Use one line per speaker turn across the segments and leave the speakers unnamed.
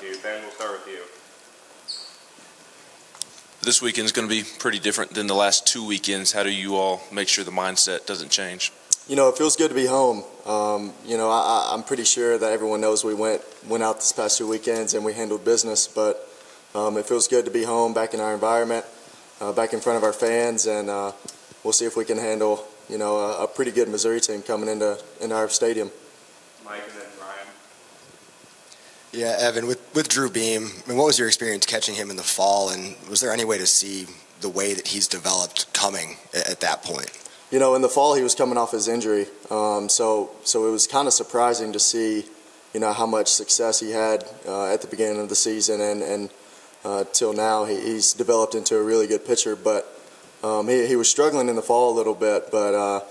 you. Ben, we'll start with you.
This weekend is going to be pretty different than the last 2 weekends. How do you all make sure the mindset doesn't change?
You know, it feels good to be home. You know, I'm pretty sure that everyone knows we went out this past 2 weekends and we handled business, but it feels good to be home, back in our environment, back in front of our fans, and we'll see if we can handle, you know, a pretty good Missouri team coming into our stadium.
Mike and then Ryan.
Yeah, Evan, with Drew Beam, I mean, what was your experience catching him in the fall, and was there any way to see the way that he's developed coming at that point?
You know, in the fall he was coming off his injury, so it was kind of surprising to see, you know, how much success he had at the beginning of the season, and till now he's developed into a really good pitcher. But he was struggling in the fall a little bit, but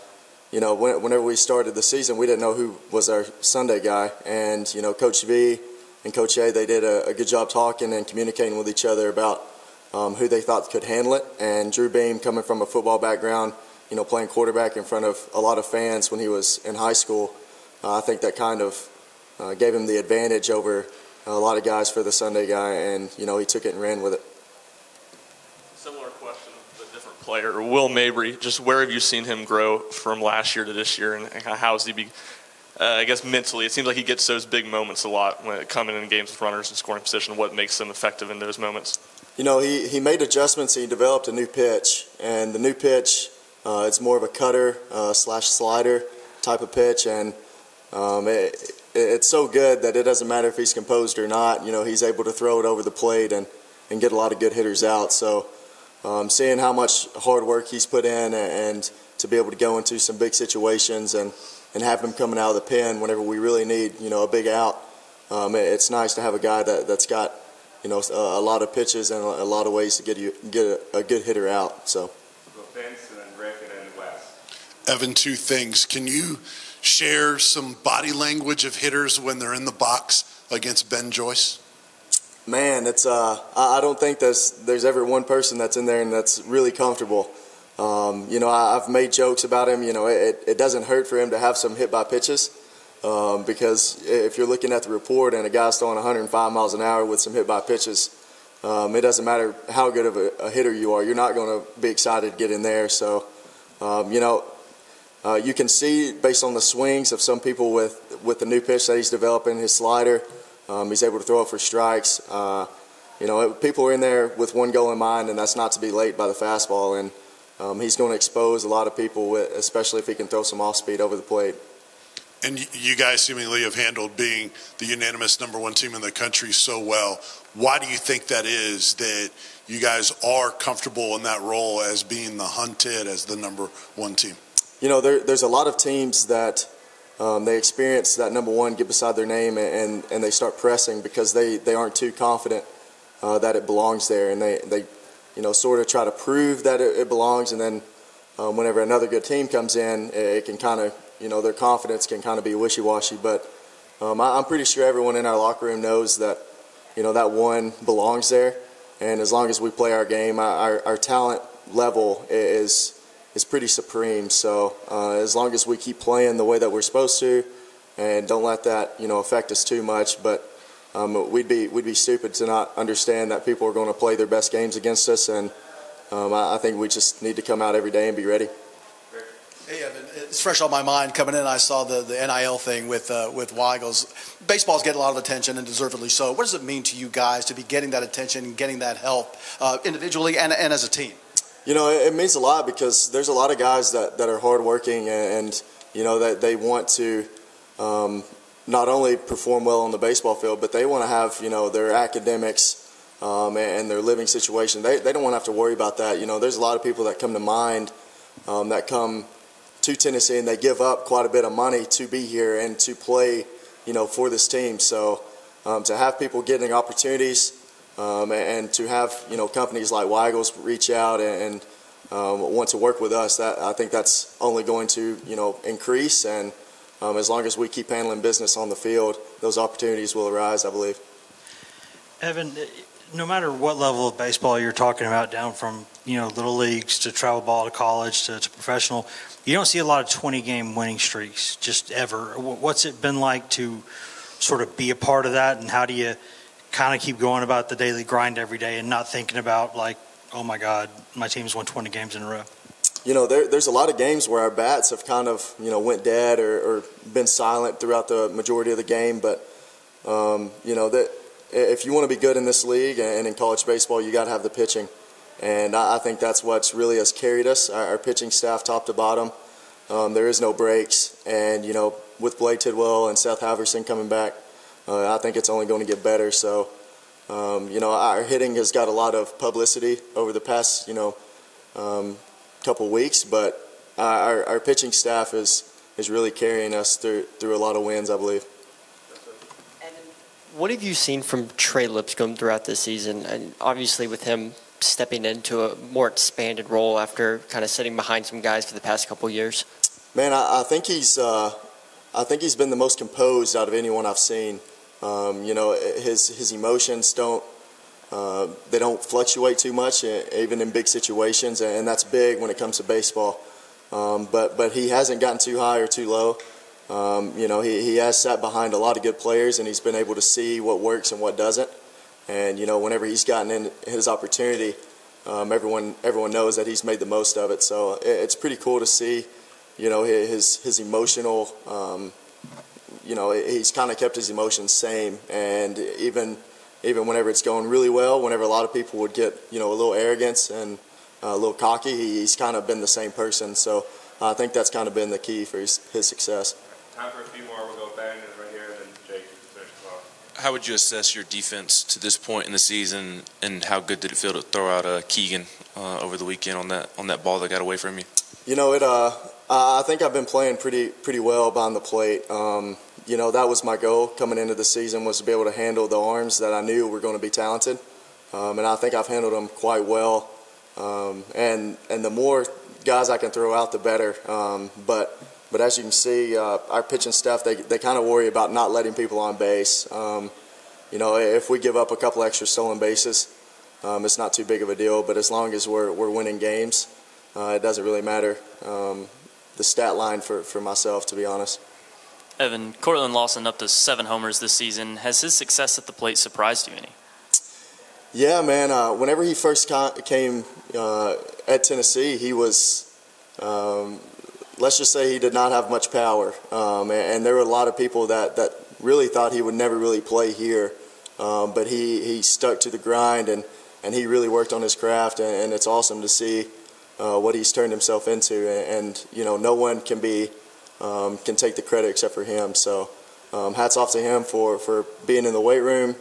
you know, whenever we started the season, we didn't know who was our Sunday guy, and you know, Coach V and Coach A, they did a good job talking and communicating with each other about who they thought could handle it. And Drew Beam, coming from a football background, you know, playing quarterback in front of a lot of fans when he was in high school, I think that kind of gave him the advantage over a lot of guys for the Sunday guy, and you know, he took it and ran with it.
Similar question, but different player. Will Mabry, just where have you seen him grow from last year to this year, and how is he I guess mentally? It seems like he gets those big moments a lot when coming in games with runners and scoring position. What makes him effective in those moments? You
know, he made adjustments. He developed a new pitch, and the new pitch, it's more of a cutter slash slider type of pitch, and it's so good that it doesn't matter if he's composed or not. You know, he's able to throw it over the plate and get a lot of good hitters out. So seeing how much hard work he's put in, and to be able to go into some big situations and have him coming out of the pen whenever we really need, you know, a big out. It's nice to have a guy that's got, you know, a lot of pitches and a lot of ways to get a good hitter out. So.
Vince and then Rick and then Wes.
Evan, two things. Can you share some body language of hitters when they're in the box against Ben Joyce?
Man, it's I don't think there's ever one person that's in there and that's really comfortable. You know, I've made jokes about him. You know, it doesn't hurt for him to have some hit by pitches, because if you're looking at the report and a guy's throwing 105 miles an hour with some hit by pitches, it doesn't matter how good of a hitter you are, you're not going to be excited to get in there. So, you know, you can see based on the swings of some people with the new pitch that he's developing, his slider, he's able to throw it for strikes. You know, people are in there with one goal in mind, and that's not to be late by the fastball. And he's going to expose a lot of people, especially if he can throw some off speed over the plate.
And you guys seemingly have handled being the unanimous #1 team in the country so well. Why do you think that is, that you guys are comfortable in that role as being the hunted as the #1 team?
You know, there's a lot of teams that they experience that #1 get beside their name and they start pressing because they aren't too confident that it belongs there, and they you know, sort of try to prove that it belongs, and then whenever another good team comes in, it can kind of, you know, their confidence can kind of be wishy-washy. But I'm pretty sure everyone in our locker room knows that, you know, that one belongs there, and as long as we play our game, our talent level is pretty supreme. So as long as we keep playing the way that we're supposed to and don't let that, you know, affect us too much, but we'd be stupid to not understand that people are going to play their best games against us, and I think we just need to come out every day and be ready.
Hey, Evan, it's fresh on my mind. Coming in, I saw the NIL thing with Weigls. Baseball's getting a lot of attention, and deservedly so. What does it mean to you guys to be getting that attention and getting that help individually and as a team?
You know, it means a lot because there's a lot of guys that are hardworking and you know, that they want to not only perform well on the baseball field, but they want to have, you know, their academics and their living situation. They don't want to have to worry about that. You know, there's a lot of people that come to mind that come to Tennessee and they give up quite a bit of money to be here and to play, you know, for this team. So to have people getting opportunities and to have, you know, companies like Weigls reach out and want to work with us, that I think that's only going to, you know, increase. And as long as we keep handling business on the field, those opportunities will arise, I believe.
Evan, no matter what level of baseball you're talking about, down from, you know, little leagues to travel ball to college to professional, you don't see a lot of 20-game winning streaks just ever. What's it been like to sort of be a part of that, and how do you kind of keep going about the daily grind every day and not thinking about, like, oh my God, my team's won 20 games in a row?
There's a lot of games where our bats have kind of, went dead or been silent throughout the majority of the game. But, that if you want to be good in this league and in college baseball, you got to have the pitching. And I think that's what's really has carried us, our pitching staff top to bottom. There is no breaks. And, with Blake Tidwell and Seth Halverson coming back, I think it's only going to get better. So, our hitting has got a lot of publicity over the past, couple weeks, but our pitching staff is really carrying us through a lot of wins, I believe.
What have you seen from Trey Lipscomb throughout this season? And obviously with him stepping into a more expanded role after kind of sitting behind some guys for the past couple of years?
Man, I think he's been the most composed out of anyone I've seen. His emotions don't fluctuate too much, even in big situations, and that's big when it comes to baseball. But he hasn't gotten too high or too low. He has sat behind a lot of good players, and he's been able to see what works and what doesn't. And whenever he's gotten in his opportunity, everyone knows that he's made the most of it. So it's pretty cool to see, his emotional. He's kind of kept his emotions same, and even whenever it's going really well, whenever a lot of people would get, a little arrogance and a little cocky, he's kind of been the same person. So I think that's kind of been the key for his success.
Time for a few more. We'll go Bennett right here, and then Jake can finish us off.
How would you assess your defense to this point in the season, and how good did it feel to throw out Keegan over the weekend on that ball that got away from you?
I think I've been playing pretty well behind the plate. That was my goal coming into the season, was to be able to handle the arms that I knew were going to be talented, and I think I've handled them quite well. And the more guys I can throw out, the better. But as you can see, our pitching staff, they kind of worry about not letting people on base. If we give up a couple extra stolen bases, it's not too big of a deal. But as long as we're winning games, it doesn't really matter the stat line for myself, to be honest.
Evan, Cortland Lawson up to 7 homers this season. Has his success at the plate surprised you any?
Yeah, man. Whenever he first came at Tennessee, he was, let's just say he did not have much power. And there were a lot of people that really thought he would never really play here. But he stuck to the grind, and he really worked on his craft. And it's awesome to see what he's turned himself into. And no one can take the credit except for him. So hats off to him for being in the weight room,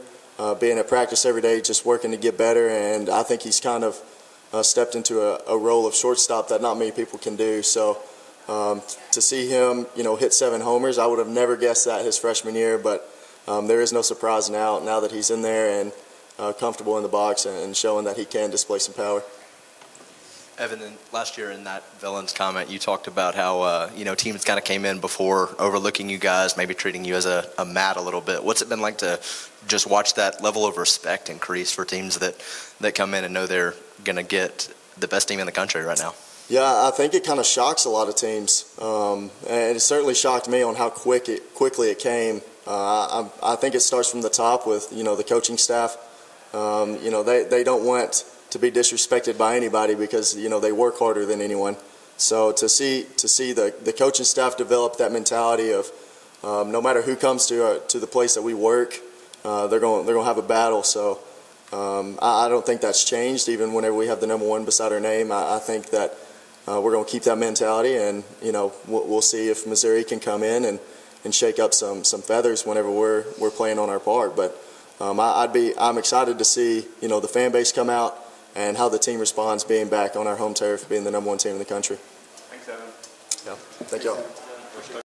being at practice every day, just working to get better. And I think he's kind of stepped into a role of shortstop that not many people can do. So to see him, hit 7 homers, I would have never guessed that his freshman year. But there is no surprise now that he's in there and comfortable in the box and showing that he can display some power.
Evan, last year in that Villains comment, you talked about how teams kind of came in before overlooking you guys, maybe treating you as a mat a little bit. What's it been like to just watch that level of respect increase for teams that come in and know they're going to get the best team in the country right now?
Yeah, I think it kind of shocks a lot of teams, and it certainly shocked me on how quickly it came. I think it starts from the top with the coaching staff. They don't want to be disrespected by anybody because they work harder than anyone. So to see the coaching staff develop that mentality of no matter who comes to the place that we work, they're going to have a battle. So I don't think that's changed. Even whenever we have the number 1 beside our name, I think that we're going to keep that mentality, and we'll see if Missouri can come in and shake up some feathers whenever we're playing on our part. But I'm excited to see the fan base come out and how the team responds being back on our home turf, being the number 1 team in the country.
Thanks, Evan.
Yeah. Thank y'all.